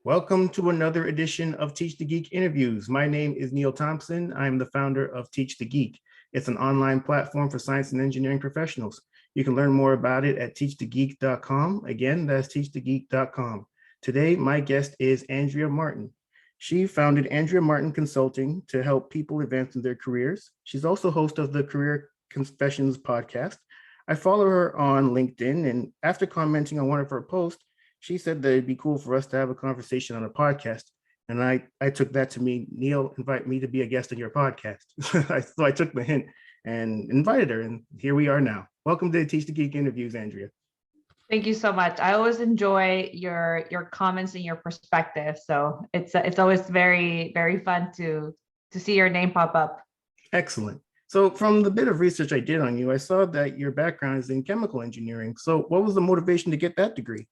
Welcome to another edition of Teach the Geek interviews. My name is Neil Thompson. I'm the founder of Teach the Geek. It's an online platform for science and engineering professionals. You can learn more about it at teachthegeek.com. Again, that's teachthegeek.com. Today, my guest is Andrea Martin. She founded Andrea Martin Consulting to help people advance in their careers. She's also host of the Career Confessions podcast. I follow her on LinkedIn, and after commenting on one of her posts, she said that it'd be cool for us to have a conversation on a podcast. And I took that to mean, Neil, invite me to be a guest on your podcast. So I took the hint and invited her. And here we are now. Welcome to the Teach the Geek interviews, Andrea. Thank you so much. I always enjoy your comments and your perspective. So it's always very fun to see your name pop up. Excellent. So from the bit of research I did on you, I saw that your background is in chemical engineering. So what was the motivation to get that degree?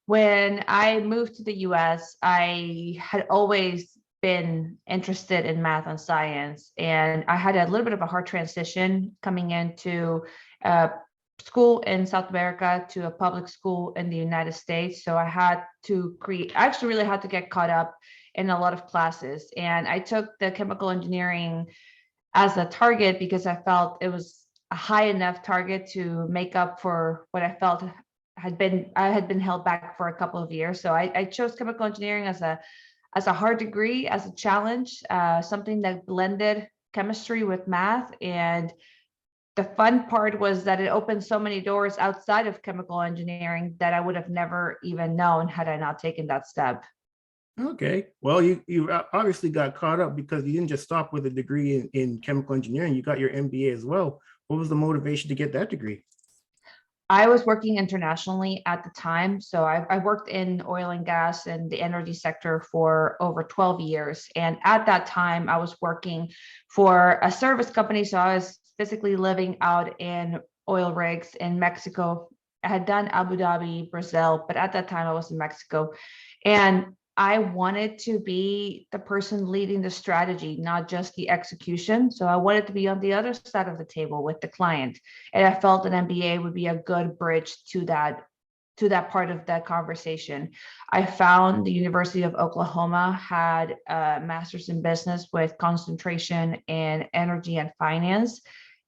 When I moved to the US, I had always been interested in math and science, and I had a little bit of a hard transition coming into school in South America to a public school in the United States. So I actually really had to get caught up in a lot of classes. And I took the chemical engineering as a target because I felt it was a high enough target to make up for what I felt I had been held back for a couple of years. So I chose chemical engineering as a hard degree, as a challenge, something that blended chemistry with math. And the fun part was that it opened so many doors outside of chemical engineering that I would have never even known had I not taken that step. Okay. Well, you obviously got caught up because you didn't just stop with a degree in chemical engineering. You got your MBA as well. What was the motivation to get that degree? I was working internationally at the time. So I worked in oil and gas and the energy sector for over 12 years. And at that time, I was working for a service company. So I was physically living out in oil rigs in Mexico. I had done Abu Dhabi, Brazil, but at that time I was in Mexico. And I wanted to be the person leading the strategy, not just the execution. So I wanted to be on the other side of the table with the client. And I felt an MBA would be a good bridge to that part of that conversation. I found the University of Oklahoma had a master's in business with concentration in energy and finance.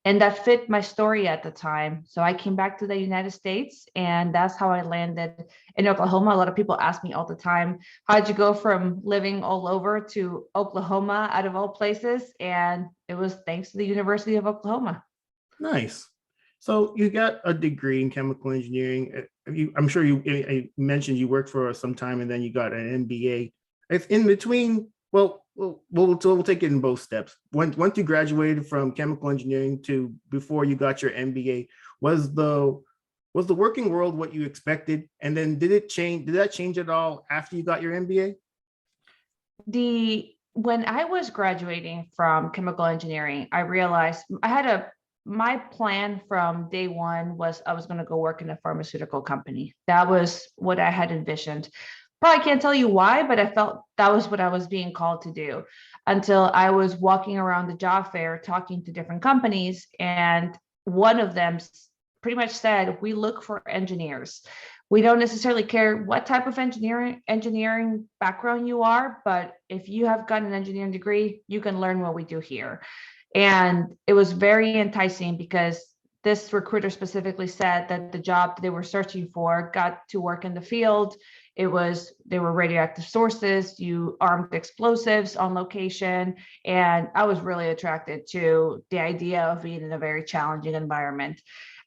And that fit my story at the time. So I came back to the United States, and that's how I landed in Oklahoma. A lot of people ask me all the time, how'd you go from living all over to Oklahoma out of all places? And it was thanks to the University of Oklahoma. Nice. So you got a degree in chemical engineering. I'm sure you mentioned you worked for some time and then you got an MBA. If in between, we'll take it in both steps. Once you graduated from chemical engineering to before you got your MBA, was the working world what you expected? And then did it change? Did that change at all after you got your MBA? When I was graduating from chemical engineering, I realized my plan from day one was I was going to go work in a pharmaceutical company. That was what I had envisioned. Probably can't tell you why, but I felt that was what I was being called to do until I was walking around the job fair talking to different companies. And one of them pretty much said, we look for engineers. We don't necessarily care what type of engineering background you are, but if you have got an engineering degree, you can learn what we do here. And it was very enticing because this recruiter specifically said that the job they were searching for got to work in the field. They were radioactive sources, you armed explosives on location. And I was really attracted to the idea of being in a very challenging environment.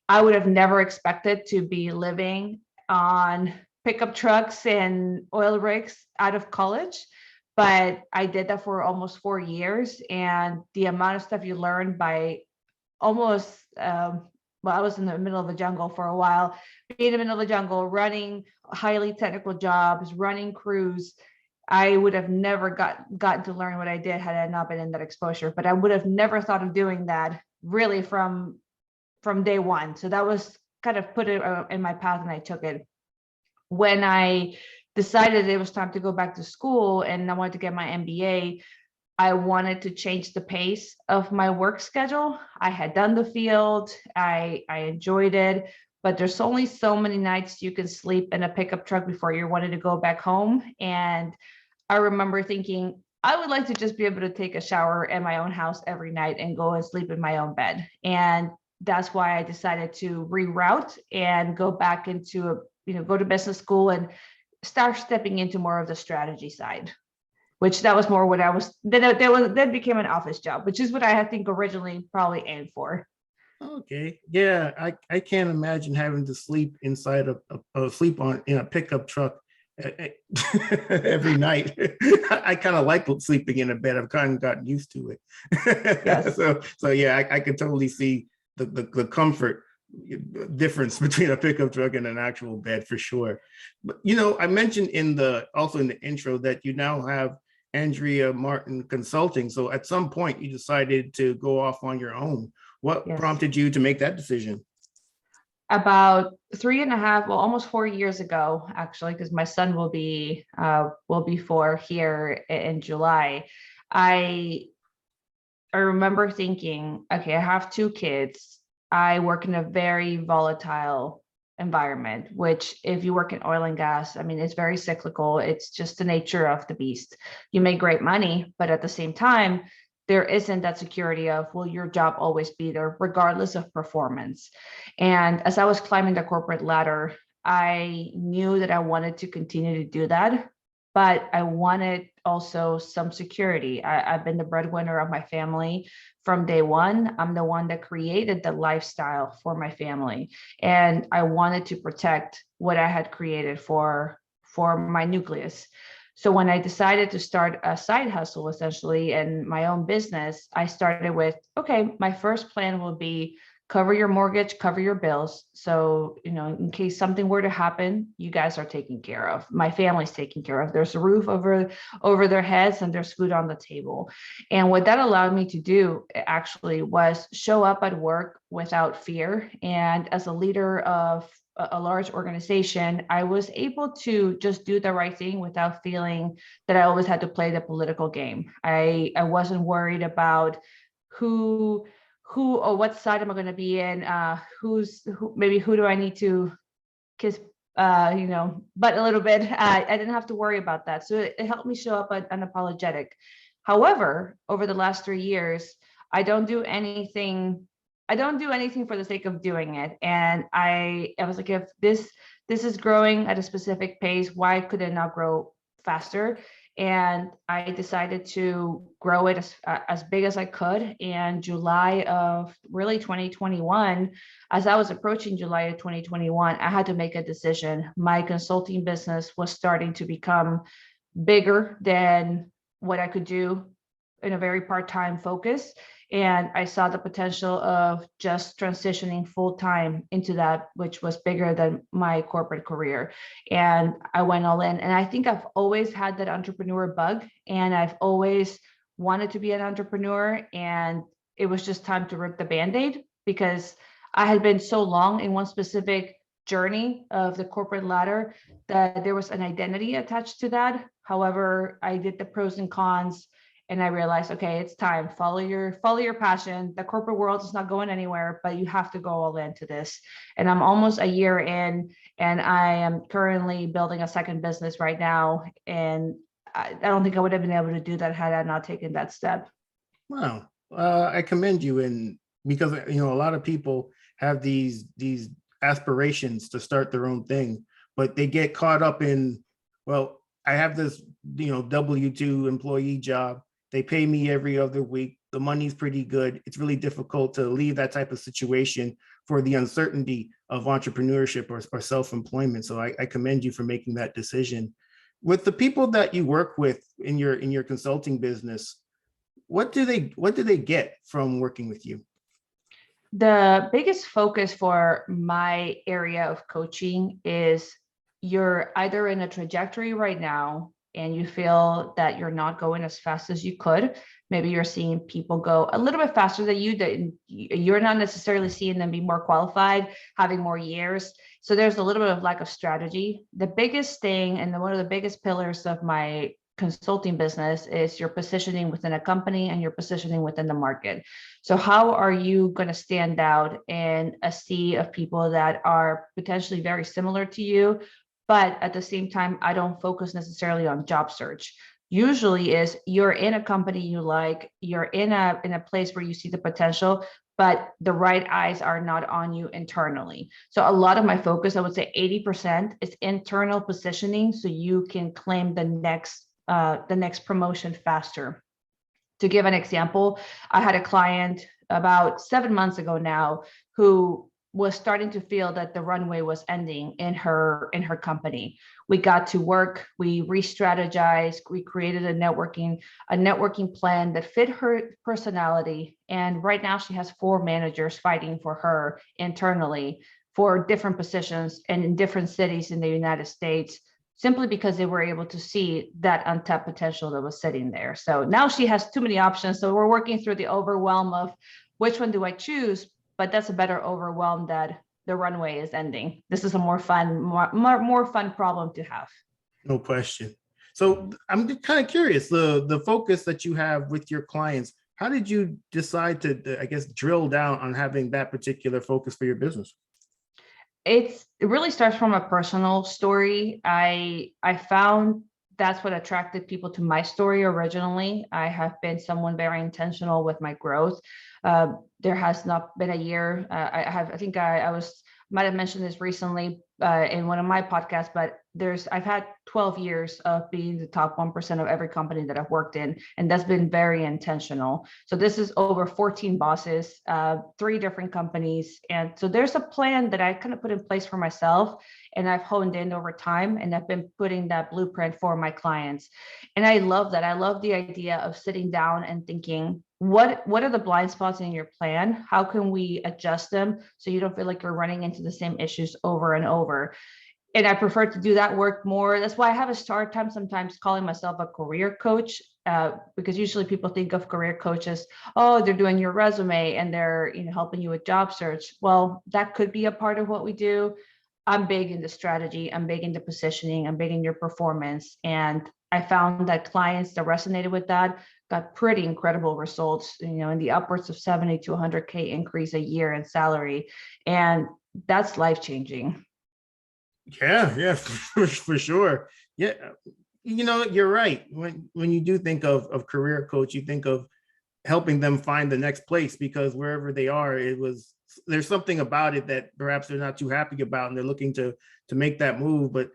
I would have never expected to be living on pickup trucks and oil rigs out of college. But I did that for almost 4 years. And the amount of stuff you learn by almost, I was in the middle of the jungle for a while, being in the middle of the jungle, running highly technical jobs, running crews. I would have never gotten to learn what I did had I not been in that exposure, but I would have never thought of doing that really from day one. So that was kind of put it in my path and I took it. When I decided it was time to go back to school and I wanted to get my MBA, I wanted to change the pace of my work schedule. I had done the field, I enjoyed it, but there's only so many nights you can sleep in a pickup truck before you're wanting to go back home. And I remember thinking, I would like to just be able to take a shower in my own house every night and go and sleep in my own bed. And that's why I decided to reroute and go back into go to business school and start stepping into more of the strategy side, which that was more what I was, then became an office job, which is what I think originally probably aimed for. Okay. Yeah, I can't imagine having to sleep inside sleep on in a pickup truck every night. I kind of like sleeping in a bed. I've kind of gotten used to it. Yes. So yeah, I could totally see the comfort difference between a pickup truck and an actual bed for sure. But I mentioned also in the intro that you now have Andrea Martin Consulting. So at some point you decided to go off on your own. What Yes. prompted you to make that decision? About 3.5, well, almost 4 years ago, actually, because my son will be 4 here in July. I remember thinking, okay, I have 2 kids. I work in a very volatile environment, which if you work in oil and gas, I mean, it's very cyclical. It's just the nature of the beast. You make great money, but at the same time, there isn't that security of, will your job always be there, regardless of performance? And as I was climbing the corporate ladder, I knew that I wanted to continue to do that, but I wanted also some security. I've been the breadwinner of my family from day one. I'm the one that created the lifestyle for my family. And I wanted to protect what I had created for my nucleus. So when I decided to start a side hustle, essentially, and my own business, I started with, okay, my first plan will be cover your mortgage, cover your bills. So, in case something were to happen, you guys are taken care of. My family's taken care of. There's a roof over their heads and there's food on the table. And what that allowed me to do actually was show up at work without fear. And as a leader of a large organization, I was able to just do the right thing without feeling that I always had to play the political game. I wasn't worried about who or what side am I going to be in, who do I need to kiss butt a little bit. I didn't have to worry about that, so it helped me show up unapologetic. However, over the last 3 years, I don't do anything for the sake of doing it. And I was like, if this is growing at a specific pace, why could it not grow faster? And I decided to grow it as big as I could. And July of really 2021, as I was approaching July of 2021, I had to make a decision. My consulting business was starting to become bigger than what I could do in a very part-time focus. And I saw the potential of just transitioning full-time into that, which was bigger than my corporate career. And I went all in. And I think I've always had that entrepreneur bug, and I've always wanted to be an entrepreneur. And it was just time to rip the Band-Aid, because I had been so long in one specific journey of the corporate ladder that there was an identity attached to that. However, I did the pros and cons, and I realized, okay, it's time. Follow your passion. The corporate world is not going anywhere, but you have to go all into this. And I'm almost a year in, and I am currently building a second business right now. And I don't think I would have been able to do that had I not taken that step. Wow. I commend you, and because a lot of people have these aspirations to start their own thing, but they get caught up in, well, I have this W-2 employee job. They pay me every other week. The money's pretty good. It's really difficult to leave that type of situation for the uncertainty of entrepreneurship or self-employment. So I commend you for making that decision. With the people that you work with in your consulting business, what do they get from working with you? The biggest focus for my area of coaching is, you're either in a trajectory right now and you feel that you're not going as fast as you could. Maybe you're seeing people go a little bit faster than you, that you're not necessarily seeing them be more qualified, having more years. So there's a little bit of lack of strategy. The biggest thing, and one of the biggest pillars of my consulting business is your positioning within a company and your positioning within the market. So how are you going to stand out in a sea of people that are potentially very similar to you, but at the same time, I don't focus necessarily on job search. Usually is you're in a company you like, you're in a place where you see the potential, but the right eyes are not on you internally. So a lot of my focus, I would say 80% is internal positioning, so you can claim the next promotion faster. To give an example, I had a client about 7 months ago now who was starting to feel that the runway was ending in her company. We got to work, we re-strategized, we created a networking plan that fit her personality. And right now she has 4 managers fighting for her internally for different positions and in different cities in the United States, simply because they were able to see that untapped potential that was sitting there. So now she has too many options. So we're working through the overwhelm of which one do I choose? But that's a better overwhelm that the runway is ending. This is a more fun problem to have. No question. So I'm kind of curious, the focus that you have with your clients, how did you decide to, I guess, drill down on having that particular focus for your business? It really starts from a personal story. I found that's what attracted people to my story originally. I have been someone very intentional with my growth. There has not been a year. I think I might have mentioned this recently in one of my podcasts, but I've had 12 years of being the top 1% of every company that I've worked in, and that's been very intentional. So this is over 14 bosses, 3 different companies, and so there's a plan that I kind of put in place for myself, and I've honed in over time, and I've been putting that blueprint for my clients. And I love that. I love the idea of sitting down and thinking, what are the blind spots in your plan? How can we adjust them so you don't feel like you're running into the same issues over and over? And I prefer to do that work more. That's why I have a hard time sometimes calling myself a career coach, because usually people think of career coaches, oh, they're doing your resume and they're helping you with job search. Well, that could be a part of what we do. I'm big into strategy. I'm big into positioning. I'm big in your performance. And I found that clients that resonated with that got pretty incredible results, in the upwards of 70 to 100K increase a year in salary. And that's life-changing. Yeah, for sure. Yeah, you're right. When you do think of career coach, you think of helping them find the next place, because wherever they are, there's something about it that perhaps they're not too happy about, and they're looking to make that move, but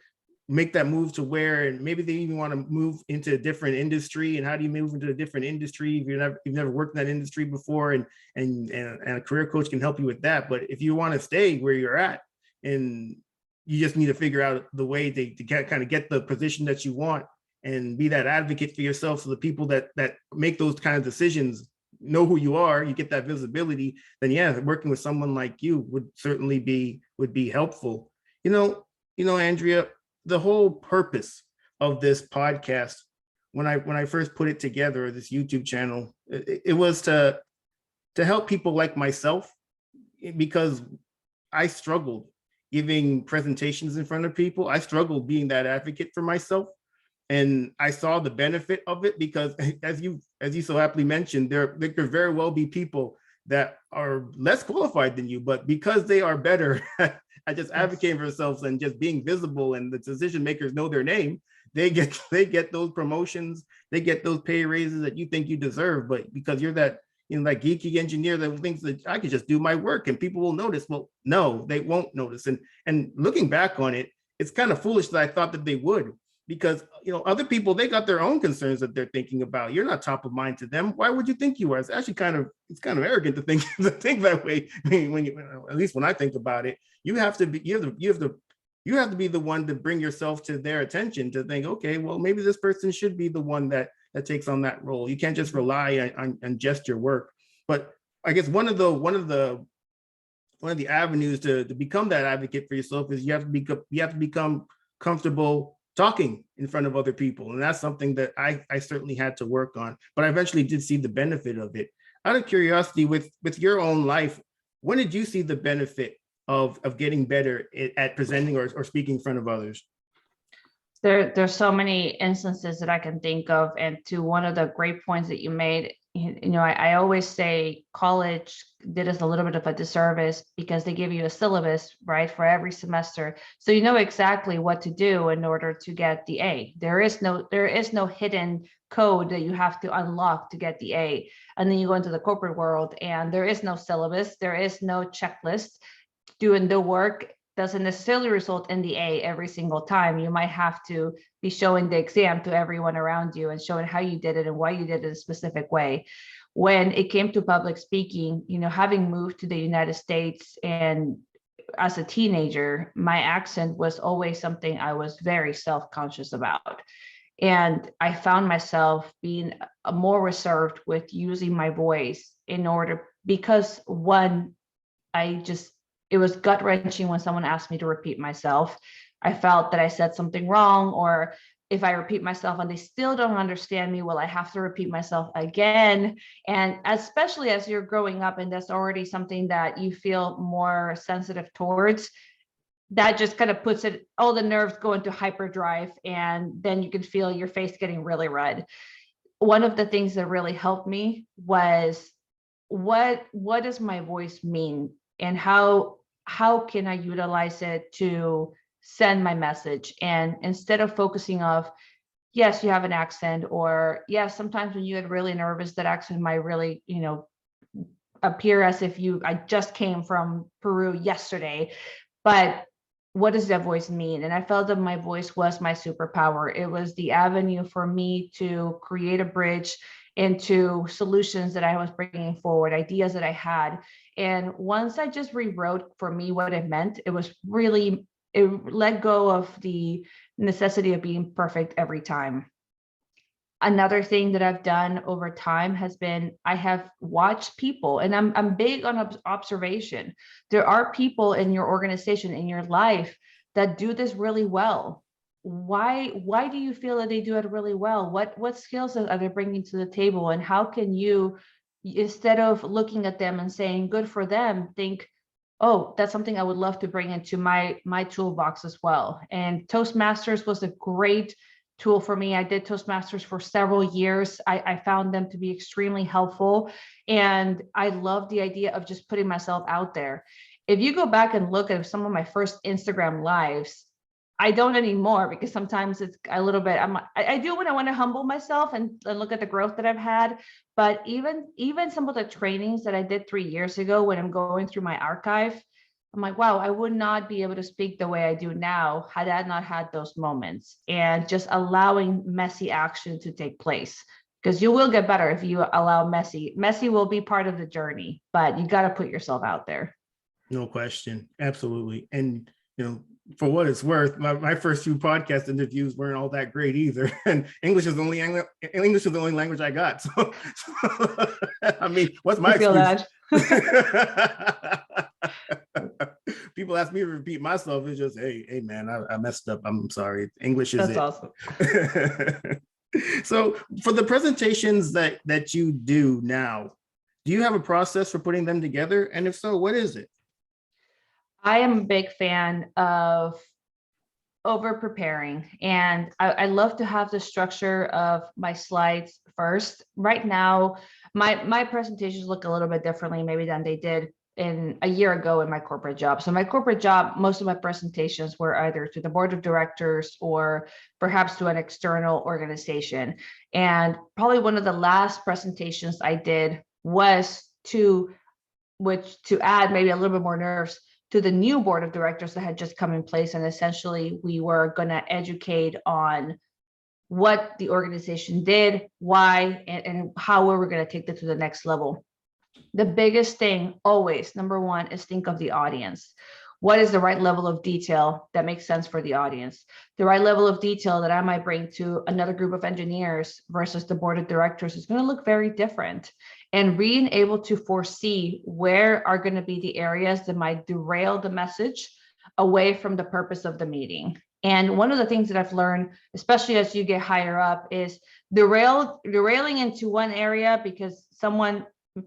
make that move to where, and maybe they even want to move into a different industry. And how do you move into a different industry if you've never worked in that industry before? And a career coach can help you with that. But if you want to stay where you're at, and you just need to figure out the way to kind of get the position that you want and be that advocate for yourself, so the people that make those kind of decisions know who you are, you get that visibility, then yeah, working with someone like you would certainly be helpful. Andrea, the whole purpose of this podcast, when I first put it together, this YouTube channel, it was to help people like myself, because I struggled giving presentations in front of people. I struggled being that advocate for myself. And I saw the benefit of it, because as you so aptly mentioned, there could very well be people that are less qualified than you, but because they are better at just advocating for themselves and just being visible, and the decision makers know their name, they get those promotions, they get those pay raises that you think you deserve. But because you're that like geeky engineer that thinks that I could just do my work and people will notice. Well, no, they won't notice. And looking back on it, it's kind of foolish that I thought that they would, because other people, they got their own concerns that they're thinking about. You're not top of mind to them. Why would you think you are? It's actually kind of arrogant to think that way. I mean, at least when I think about it, you have to be the one to bring yourself to their attention, to think, okay, well, maybe this person should be the one that takes on that role. You can't just rely on just your work. But I guess one of the avenues to become that advocate for yourself is you have to become comfortable talking in front of other people. And that's something that I certainly had to work on, but I eventually did see the benefit of it. Out of curiosity, with your own life, when did you see the benefit of getting better at presenting or speaking in front of others? There's so many instances that I can think of. And to one of the great points that you made, I always say college did us a little bit of a disservice because they give you a syllabus, right, for every semester. So you know exactly what to do in order to get the A. There is no hidden code that you have to unlock to get the A. And then you go into the corporate world and there is no syllabus, there is no checklist. Doing the work doesn't necessarily result in the A every single time. You might have to be showing the exam to everyone around you and showing how you did it and why you did it a specific way. When it came to public speaking, having moved to the United States and as a teenager, my accent was always something I was very self-conscious about. And I found myself being more reserved with using my voice because one, it was gut wrenching when someone asked me to repeat myself. I felt that I said something wrong, or if I repeat myself and they still don't understand me, well, I have to repeat myself again. And especially as you're growing up and that's already something that you feel more sensitive towards, that just kind of puts all the nerves go into hyperdrive, and then you can feel your face getting really red. One of the things that really helped me was what does my voice mean, and how can I utilize it to send my message? And instead of focusing of, yes, you have an accent, or yes, sometimes when you get really nervous, that accent might really, appear as if I just came from Peru yesterday. But what does that voice mean? And I felt that my voice was my superpower. It was the avenue for me to create a bridge into solutions that I was bringing forward, ideas that I had. And once I just rewrote for me what it meant, it let go of the necessity of being perfect every time. Another thing that I've done over time has been I have watched people, and I'm big on observation. There are people in your organization, in your life, that do this really well. Why do you feel that they do it really well? What skills are they bringing to the table, and how can you, instead of looking at them and saying good for them, think, oh, that's something I would love to bring into my toolbox as well. And Toastmasters was a great tool for me. I did Toastmasters for several years. I found them to be extremely helpful. And I love the idea of just putting myself out there. If you go back and look at some of my first Instagram lives, I don't anymore because sometimes it's a little bit, I do when I want to humble myself and look at the growth that I've had. But even some of the trainings that I did 3 years ago, when I'm going through my archive, I'm like, wow, I would not be able to speak the way I do now had I not had those moments, and just allowing messy action to take place. Because you will get better if you allow messy. Messy will be part of the journey, but you got to put yourself out there. No question. Absolutely. And, for what it's worth, my first few podcast interviews weren't all that great either. And English is the only language I got. So I mean, what's my excuse? People ask me to repeat myself. It's just, hey man, I messed up. I'm sorry. English is That's it. Awesome. So for the presentations that you do now, do you have a process for putting them together? And if so, what is it? I am a big fan of over preparing, and I love to have the structure of my slides first. Right now, my presentations look a little bit differently maybe than they did in a year ago in my corporate job. So my corporate job, most of my presentations were either to the board of directors or perhaps to an external organization. And probably one of the last presentations I did was to add maybe a little bit more nerves to the new board of directors that had just come in place. And essentially we were going to educate on what the organization did, why, and how we were going to take it to the next level. The biggest thing always, number one, is think of the audience. What is the right level of detail that makes sense for the audience? The right level of detail that I might bring to another group of engineers versus the board of directors is going to look very different. And being able to foresee where are going to be the areas that might derail the message away from the purpose of the meeting. And one of the things that I've learned, especially as you get higher up, is derailing into one area because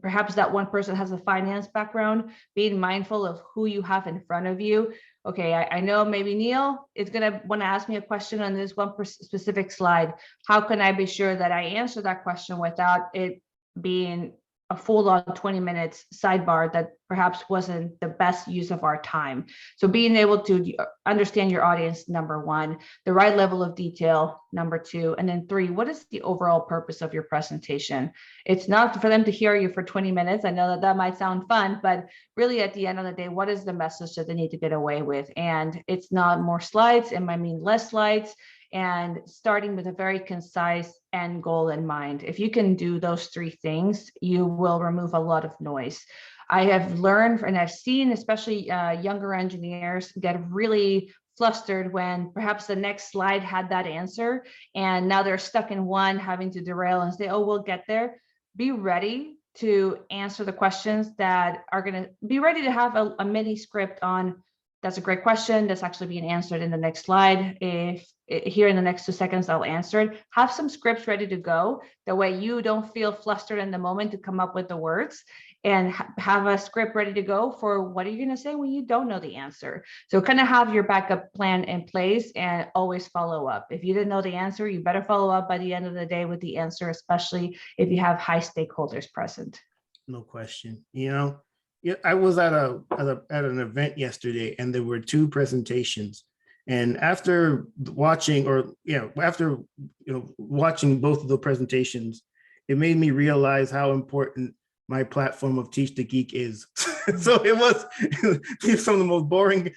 perhaps that one person has a finance background, being mindful of who you have in front of you. okay, I know maybe Neil is going to want to ask me a question on this one specific slide. How can I be sure that I answer that question without it being a full on 20 minutes sidebar that perhaps wasn't the best use of our time? So being able to understand your audience, number one, the right level of detail, number two, and then three, what is the overall purpose of your presentation? It's not for them to hear you for 20 minutes. I know that that might sound fun, but really at the end of the day, what is the message that they need to get away with? And it's not more slides, it might mean less slides, and starting with a very concise end goal in mind. If you can do those three things, you will remove a lot of noise. I have learned and I've seen, especially younger engineers, get really flustered when perhaps the next slide had that answer and now they're stuck in one, having to derail and say, oh, we'll get there. Be ready to answer the questions that are going to be ready to have a mini script on. That's a great question. That's actually being answered in the next slide. If here in the next 2 seconds, I'll answer it. Have some scripts ready to go. That way you don't feel flustered in the moment to come up with the words, and have a script ready to go for what are you going to say when you don't know the answer. So kind of have your backup plan in place and always follow up. If you didn't know the answer, you better follow up by the end of the day with the answer, especially if you have high stakeholders present. No question. Yeah, I was at an event yesterday, and there were two presentations. And after watching, watching both of the presentations, it made me realize how important my platform of Teach the Geek is. So it was some of the most boring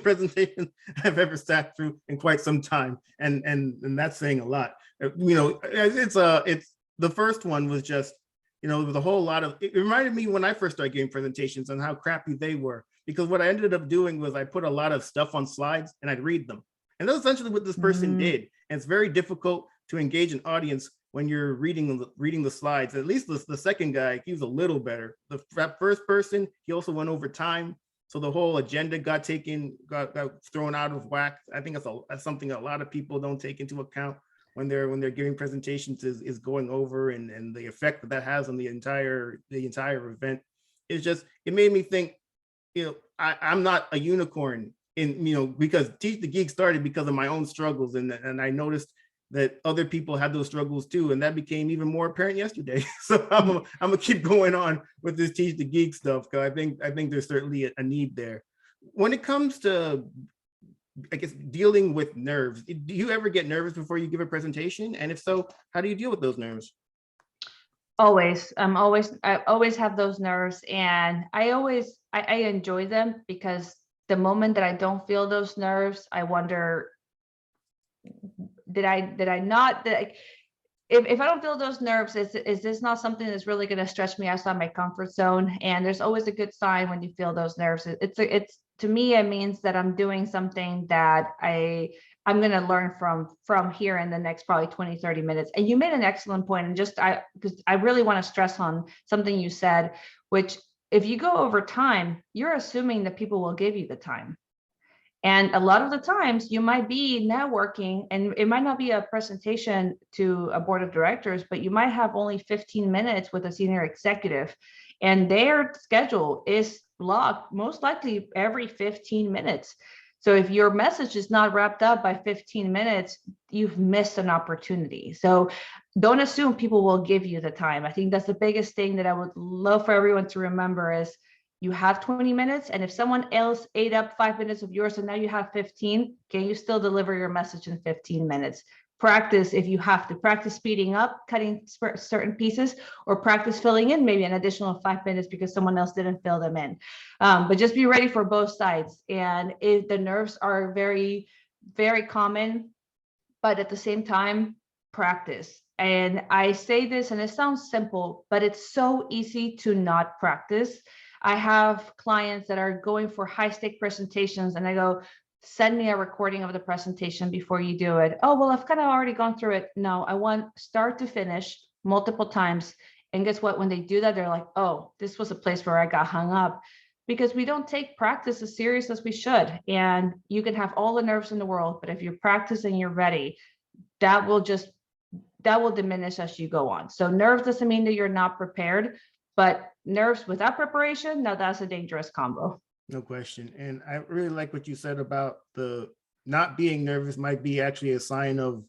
presentations I've ever sat through in quite some time, and that's saying a lot. It's the first one was just, there was a whole lot of, it reminded me when I first started giving presentations and how crappy they were, because what I ended up doing was I put a lot of stuff on slides and I'd read them. And that's essentially what this person did. And it's very difficult to engage an audience when you're reading the slides. At least the second guy, he was a little better. That first person, he also went over time. So the whole agenda got thrown out of whack. I think that's something a lot of people don't take into account when they're giving presentations, is going over, and the effect that has on the entire event. It's just, it made me think, I'm not a unicorn because Teach the Geek started because of my own struggles, and I noticed that other people had those struggles too, and that became even more apparent yesterday. So I'm gonna keep going on with this Teach the Geek stuff, because I think there's certainly a need there. When it comes to, I guess, dealing with nerves, do you ever get nervous before you give a presentation? And if so, how do you deal with those nerves? Always. I always have those nerves, and I enjoy them, because the moment that I don't feel those nerves, I wonder, if I don't feel those nerves, is this not something that's really going to stretch me outside my comfort zone? And there's always a good sign when you feel those nerves. It's to me, it means that I'm doing something that I'm going to learn from here in the next probably 20, 30 minutes. And you made an excellent point. And because I really want to stress on something you said, which, if you go over time, you're assuming that people will give you the time. And a lot of the times you might be networking, and it might not be a presentation to a board of directors, but you might have only 15 minutes with a senior executive, and their schedule is blocked most likely every 15 minutes. So if your message is not wrapped up by 15 minutes, you've missed an opportunity. So don't assume people will give you the time. I think that's the biggest thing that I would love for everyone to remember is, you have 20 minutes, and if someone else ate up 5 minutes of yours and now you have 15, can you still deliver your message in 15 minutes? Practice, if you have to, practice speeding up, cutting certain pieces, or practice filling in maybe an additional 5 minutes because someone else didn't fill them in. But just be ready for both sides. And the nerves are very, very common, but at the same time, practice. And I say this, and it sounds simple, but it's so easy to not practice. I have clients that are going for high stake presentations, and I go, send me a recording of the presentation before you do it. Oh, well, I've kind of already gone through it. No, I want start to finish multiple times. And guess what? When they do that, they're like, oh, this was a place where I got hung up, because we don't take practice as serious as we should. And you can have all the nerves in the world, but if you're practicing, you're ready, that will diminish as you go on. So nerves doesn't mean that you're not prepared, but nerves without preparation, now that's a dangerous combo. No question. And I really like what you said about the not being nervous might be actually a sign of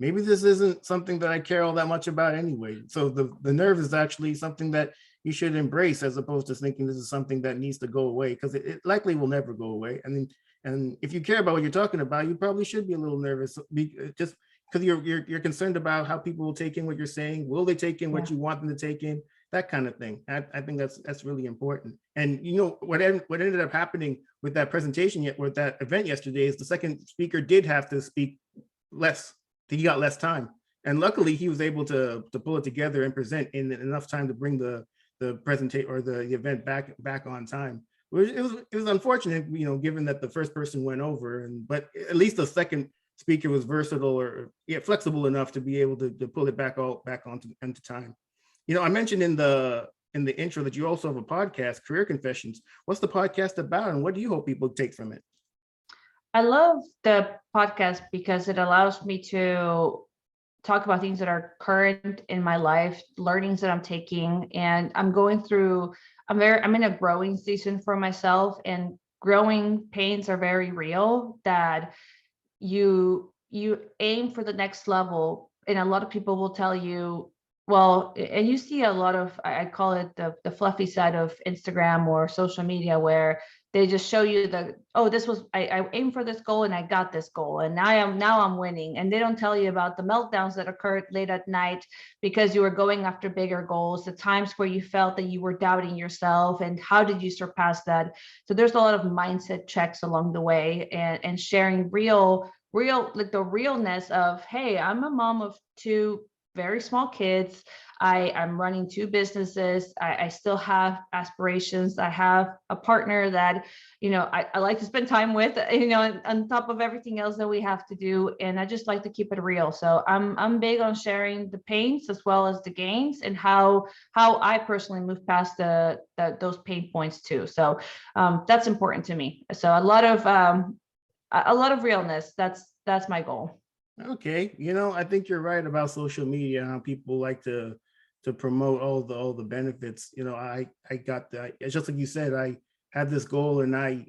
maybe this isn't something that I care all that much about anyway. So the nerve is actually something that you should embrace as opposed to thinking this is something that needs to go away, because it likely will never go away. And if you care about what you're talking about, you probably should be a little nervous, just because you're concerned about how people will take in what you're saying. Will they take in Yeah. what you want them to take in? That kind of thing. I think that's really important. And what ended up happening with that presentation with that event yesterday is the second speaker did have to speak less. He got less time, and luckily he was able to pull it together and present in enough time to bring the presentation or the event back on time. It was unfortunate, given that the first person went over, but at least the second speaker was versatile or flexible enough to be able to pull it back onto time. I mentioned in the intro that you also have a podcast, Career Confessions. What's the podcast about, and what do you hope people take from it? I love the podcast because it allows me to talk about things that are current in my life, learnings that I'm taking, and I'm in a growing season for myself, and growing pains are very real, that you aim for the next level, and a lot of people will tell you, well, and you see a lot of, I call it the fluffy side of Instagram or social media, where they just show you this was, I aimed for this goal and I got this goal, and now I'm winning. And they don't tell you about the meltdowns that occurred late at night because you were going after bigger goals, the times where you felt that you were doubting yourself, and how did you surpass that. So there's a lot of mindset checks along the way, and sharing real, like the realness of, hey, I'm a mom of two very small kids. I'm running two businesses. I still have aspirations. I have a partner that, I like to spend time with, on top of everything else that we have to do. And I just like to keep it real. So I'm big on sharing the pains as well as the gains, and how I personally move past those pain points too. So that's important to me. So a lot of realness. That's my goal. Okay, I think you're right about social media and how people like to promote all the benefits. I got that. It's just like you said, I had this goal and I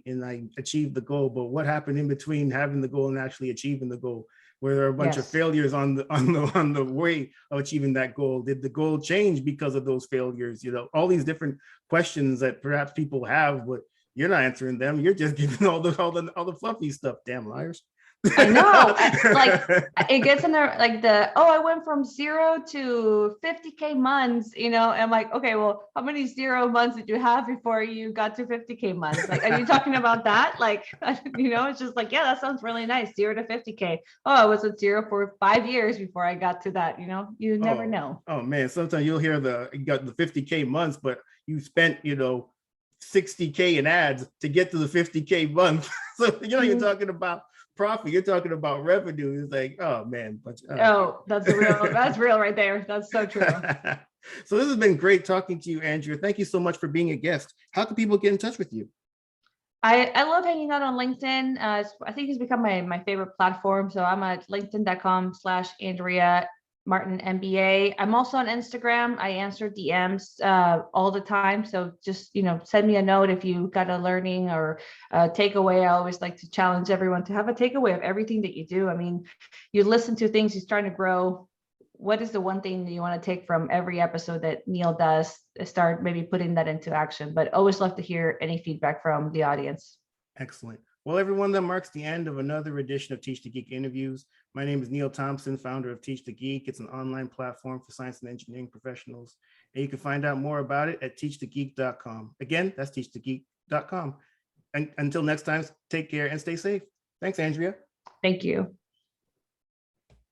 achieved the goal, but what happened in between having the goal and actually achieving the goal? Were there a bunch of Yes. failures on the way of achieving that goal? Did the goal change because of those failures? All these different questions that perhaps people have, but you're not answering them. You're just giving all the fluffy stuff. Damn liars. I know. Like, it gets in there, like I went from 0 to 50K months, I'm like, okay, well, how many 0 months did you have before you got to 50K months? Like, are you talking about that? Like, it's just like, yeah, that sounds really nice. 0 to 50K. Oh, I was at 0 for 5 years before I got to that, you never know. Oh man, sometimes you'll hear you got the 50K months, but you spent, 60K in ads to get to the 50K month. So, you're talking about profit, you're talking about revenue. It's like, oh man. That's real right there. That's so true. So this has been great talking to you, Andrea. Thank you so much for being a guest. How can people get in touch with you? I love hanging out on LinkedIn. I think it's become my favorite platform. So I'm at linkedin.com/Andrea Martin MBA. I'm also on Instagram. I answer DMs all the time. So just, send me a note if you got a learning or a takeaway. I always like to challenge everyone to have a takeaway of everything that you do. I mean, you listen to things, you're starting to grow. What is the one thing that you want to take from every episode that Neil does? Start maybe putting that into action, but always love to hear any feedback from the audience. Excellent. Well, everyone, that marks the end of another edition of Teach the Geek interviews. My name is Neil Thompson, founder of Teach the Geek. It's an online platform for science and engineering professionals. And you can find out more about it at teachthegeek.com. Again, that's teachthegeek.com. And until next time, take care and stay safe. Thanks, Andrea. Thank you.